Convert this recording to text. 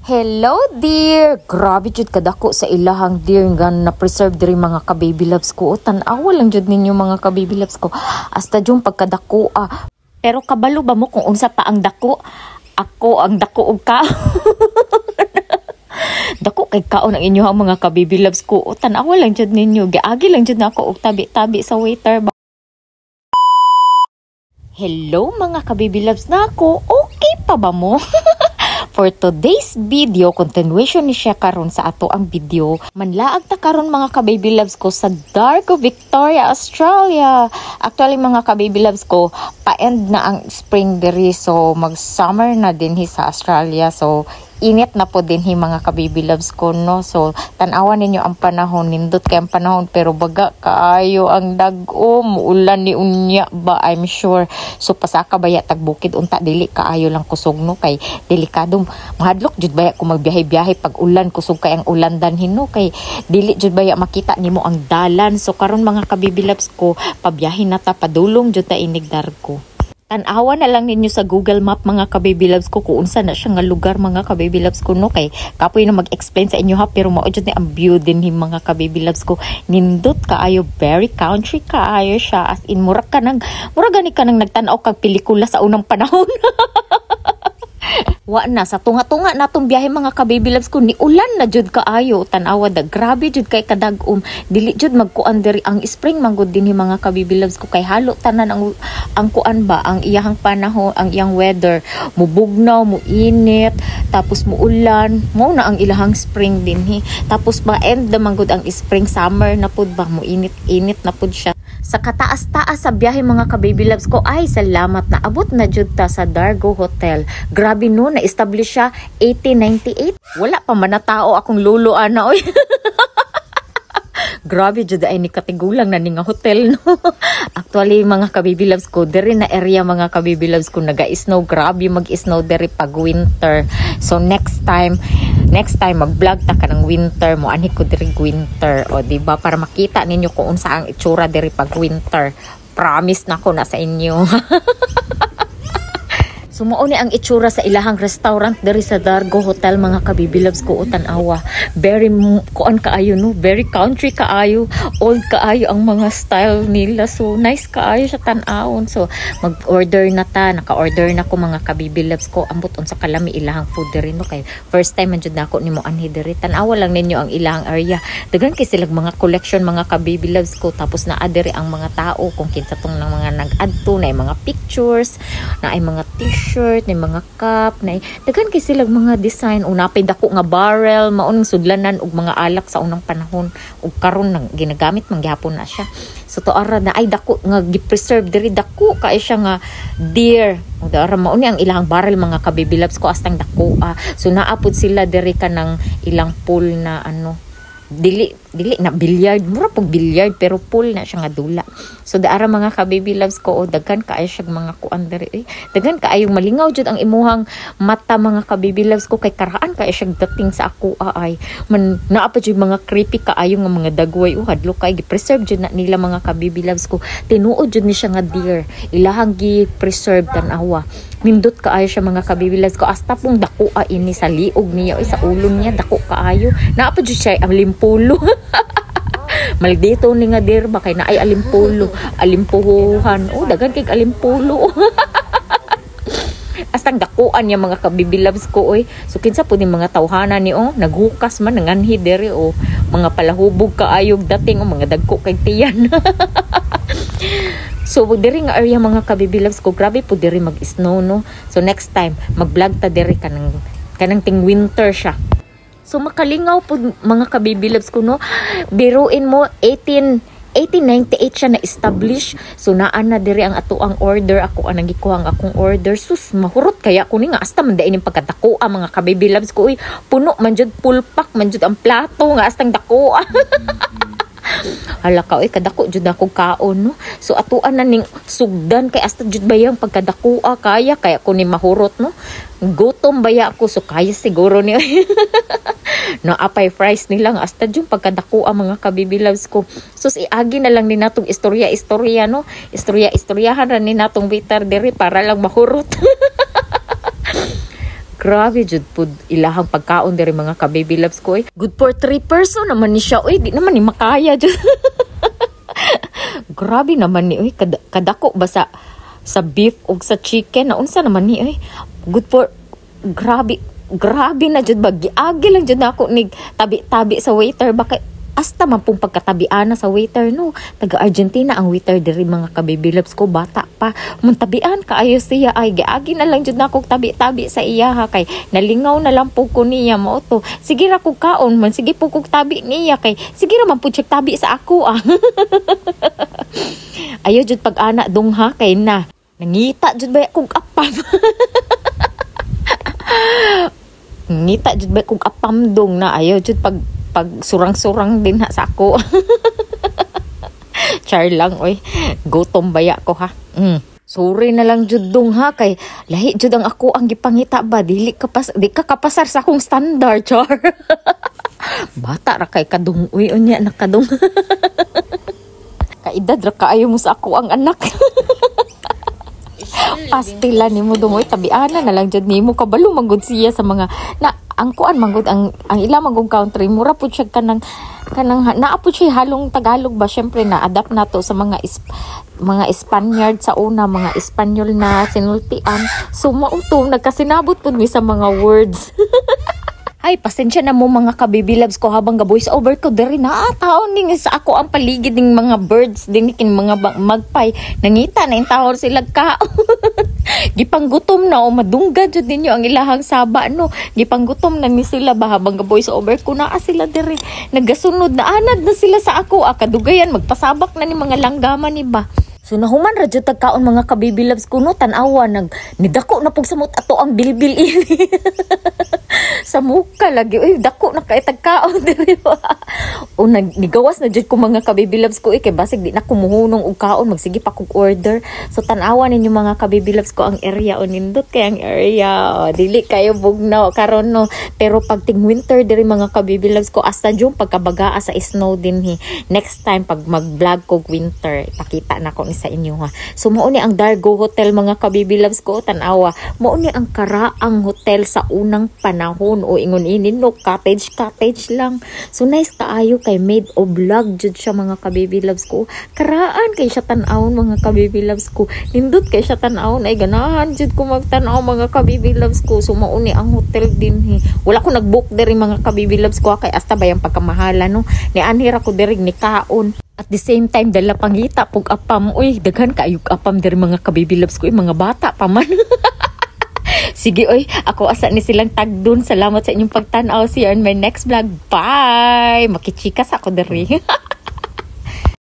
Hello dear! Grabe jud kadako sa ilahang dear nga na preserve diri mga ka-baby loves ko. Tan-awa lang jud ninyo mga ka-baby loves ko. Hasta jud pagkadako Pero kabalo ba mo kung unsa pa ang dako? Ako ang dako og ka. Dako kay kaon ang inyo mga ka-baby loves ko. Tan-awa lang jud ninyo. Giagi lang jud nako og tabi-tabi sa waiter. Hello mga ka-baby loves nako. Okay pa ba mo? For today's video, continuation ni siya karon sa ato ang video. Manlaag ta karon mga ka-baby loves ko sa Dargo, Victoria, Australia. Actually mga ka-baby loves ko, pa-end na ang spring diri. So mag-summer na din sa Australia. So init na po din mga ka-baby loves ko, no? So, tanawan ninyo ang panahon, nindot kay ang panahon, pero baga kaayo ang dagom, ulan ni unya ba, I'm sure. So, pasaka baya tagbukid, unta dili kaayo lang kusog, no? Kay delikado, mahadlok jud baya kung magbiyahe-biyahe pag ulan, kusog kay ang ulan danhin, no? Kay dili jud baya makita nimo ang dalan. So, karon mga ka-baby loves ko, pabiyahe na ta, padulong jud ta inig Dargo. Tanawa na lang ninyo sa Google Map mga ka-baby loves ko kung unsa na siya nga lugar mga ka-baby loves ko, no? Kay kapoy na mag-explain sa inyo pero mao jud ni ang view din mga ka-baby loves ko. Nindot kaayo, very country kaayo siya, as in mura gani ka nang nagtan-aw kag pelikula sa unang panahon. Wa na sa tunga-tunga natong biyahe mga ka-baby loves ko, ni ulan na jud kaayo. Tanawa da, grabe jud kay kadagom. Dili jud magkuan diri ang spring manggod dinhi mga ka-baby loves ko, kay halo tanan ang kuan ba, ang iyang panahon, ang iyang weather, mubugnaw, muinit, tapos muulan, mo na ang ilahang spring dinhi. Tapos ba end na manggod ang spring, summer na pud ba, muinit-init na pud siya. Sa kataas-taas sa biyahe mga ka-baby loves ko, ay salamat na abot na jud ta sa Dargo Hotel. Grabe no, na-establish siya 1898. Wala pa man na tao akong lulo ana oy. Grabe jud ay ni katigulang na ni nga hotel, no. Actually mga ka-baby loves ko, diri na area mga ka-baby loves ko naga-snow. Grabe mag-snow diri pag winter. So next time mag-vlog ta ka ng winter mo, ani ko diri winter, o di ba, para makita ninyo kung unsa ang itsura diri pag winter. Promise na ko na sa inyo. Sumuo ni ang itsura sa ilahang restaurant diri sa Dargo Hotel mga ka-baby loves ko, tanawa. Very kuan kaayo, no, very country kaayo, old kaayo ang mga style nila. So nice kaayo sa tan-awon. So mag-order na ta, naka-order na ko mga ka-baby loves ko. Ambot unsa kalami ilahang food diri, no, kay first time man jud nako nimo anhi diri. Tanawa lang ninyo ang ilahang area. Daghan kay sila mga collection mga ka-baby loves ko. Tapos naa diri ang mga tao kung kinsa tong ng mga nag-adto na mga pictures, na ay mga shirt, na mga cup, na daghan kay sila mga design. Unapay dako nga barrel, maunang sudlanan og mga alak sa unang panahon, ug karon nang ginagamit man gyapon na siya. So to ara na ay dako nga gi-preserve diri, dako kay siya nga deer. Ug ara mao ni ang ilang barrel mga ka-baby loves ko, astang dako. So naapod sila diri kanang ilang pool na ano, dili na billiard, mura pag billiard pero pool na siya nga dula. So daara mga ka-baby loves ko, daghan kaayo siya mga kuan diri, daghan kaayo malingaw jud ang imuhang mata mga ka-baby loves ko, kay karaan kaayo siya dating sa ako ay man naa pa jud mga creepy kaayo nga mga dagway. Hadlo kay gi-preserve jud na nila mga ka-baby loves ko. Tinuod jud ni siya nga deer, ilahang gi-preserve tanawa. Nindot kaayo siya mga ka-baby loves ko, hasta pong dako ini sa liog niya o sa ulong niya, dako kaayo. Naa pa jud siya ang limpulo. Maldito ni nga dir ba, kay na ay alimpuhan. Daghan kay alimpulo. Astang dakuan niya mga ka-baby loves ko, oy. So kinsa po ni mga tawhana ni naghukas man nanganhi diri, mga palahubog kaayog dating, mga dagko kay tiyan. So diri nga area mga ka-baby loves ko, grabe po diri mag-snow, no. So next time mag-vlog ta diri kanang ting winter siya. So makalingaw po mga ka-baby loves ko, no. Biruin mo 1898 siya na-establish. So naan na diri ang ato ang order. Ako ang nagikuha ang akong order. Sus, mahurot kaya ko ni nga hasta man dain yung pagkadako mga ka-baby loves ko. Uy, puno man jud, full pack man jud ang plato nga astang dako. Hala ka, kadako jud ako kaon, no. So atuan na ning sugdan kay hasta jud bayang pagkadako kaya ko ni mahurot, no. Gutom baya ako, so kaya siguro ni. No, apay fries nilang hasta jud pagkadako mga ka-baby loves ko. So iagi na lang ni natong istorya, no. Istoryahan ra ni natong bitar diri para lang mahurot. Grabe jud pud ilahang pagkaon diri mga ka-baby loves ko. Good for 3 person naman ni siya. Di naman ni makaya jud. Grabe naman ni kadako ba sa beef o sa chicken naunsa naman ni good for grabe na jud ba giagi lang jud nako nig tabi-tabi sa waiter bakit asta man pong pagkatabian na sa waiter no. Taga Argentina ang waiter diri mga ka-baby loves ko, bata pa. Muntabian kaayo siya ay giagi na lang jud nako tabi-tabi sa iya ha kay nalingaw na lang po ko niya mo to. Sige ra ko kaon man, sige po kog tabi niya kay sige ra man pud siya tabi sa ako Ayo jud pag ana dong ha kay na nangita jud ba kog apam. Ngita jud ba kog apam dong na ayo jud pag surang-surang din ha sa ako. Char lang gutom baya ko ha. Sorry na lang jud dong ha kay lahi jud ang ako ang gipangita ba di ka kapasar sa akong standard char. Bata ra kay kadung unya nakadung. Kaedad ra kaayo mo sa ako ang anak. Pastila nimo dong tabiana na lang jud nimo kabalo manggod siya sa mga na ang kuan manggod ang ila manggod country mura pud siya kanang naa pud siya halong Tagalog ba syempre na adapt nato sa mga Spaniard sa una mga Espanyol na sinultian so mauto nagkasinabot pud mi sa mga words. Ay, pasensya na mo mga ka-baby loves ko habang ga-voice over ko diri na taon ning sa ako ang paligid ning mga birds din kin mga magpay nangita na in taon sila ka. Gipanggutom na o madunggan jud ninyo ang ilahang saba no. Gipanggutom na ni sila ba habang ga-voice over ko na sila diri. Nagasunod na anad na sila sa ako kadugayan magpasabak na ni mga langgaman ni ba. So nahuman ra jud tagkaon mga ka-baby loves ko no tan-awa nidako na pug samot ato ang bilbil ini. Sa muka lagi dako na kay tagkaon diri ba. O nigawas na jud ko mga ka-baby loves ko kay basig di na kumuhunong og kaon magsige pa kog order. So tan-awa ninyo mga ka-baby loves ko ang area o nindot kay ang area dili kayo bugnaw karon no. Pero pag ting winter diri mga ka-baby loves ko hasta jud pagkabagaa sa snow dinhi. Next time pag mag-vlog kog winter ipakita na ko sa inyo ha. So mao ni ang Dargo Hotel mga ka-baby loves ko tan-awa. Mao ni ang karaang hotel sa unang panahon o ingon inin no cottage lang. So nice kaayo kay made of vlog jud siya mga ka-baby loves ko. Karaan kay siya tan-awon mga ka-baby loves ko. Nindot kay siya tan-awon ay ganahan jud ko magtan-aw mga ka-baby loves ko. So mao ni ang hotel din wala ko nag-book diri mga ka-baby loves ko kay hasta bayang pagkamahala no. Ni anhira ko diri ni kaon. At the same time, dala pangita, pug apam. Daghan kaayog apam dari mga ka-baby loves ko. Mga bata pa man. Sige, ako asa ni silang tagdun. Salamat sa inyong pagtanaw. See you on my next vlog. Bye! Makichikas ako dari.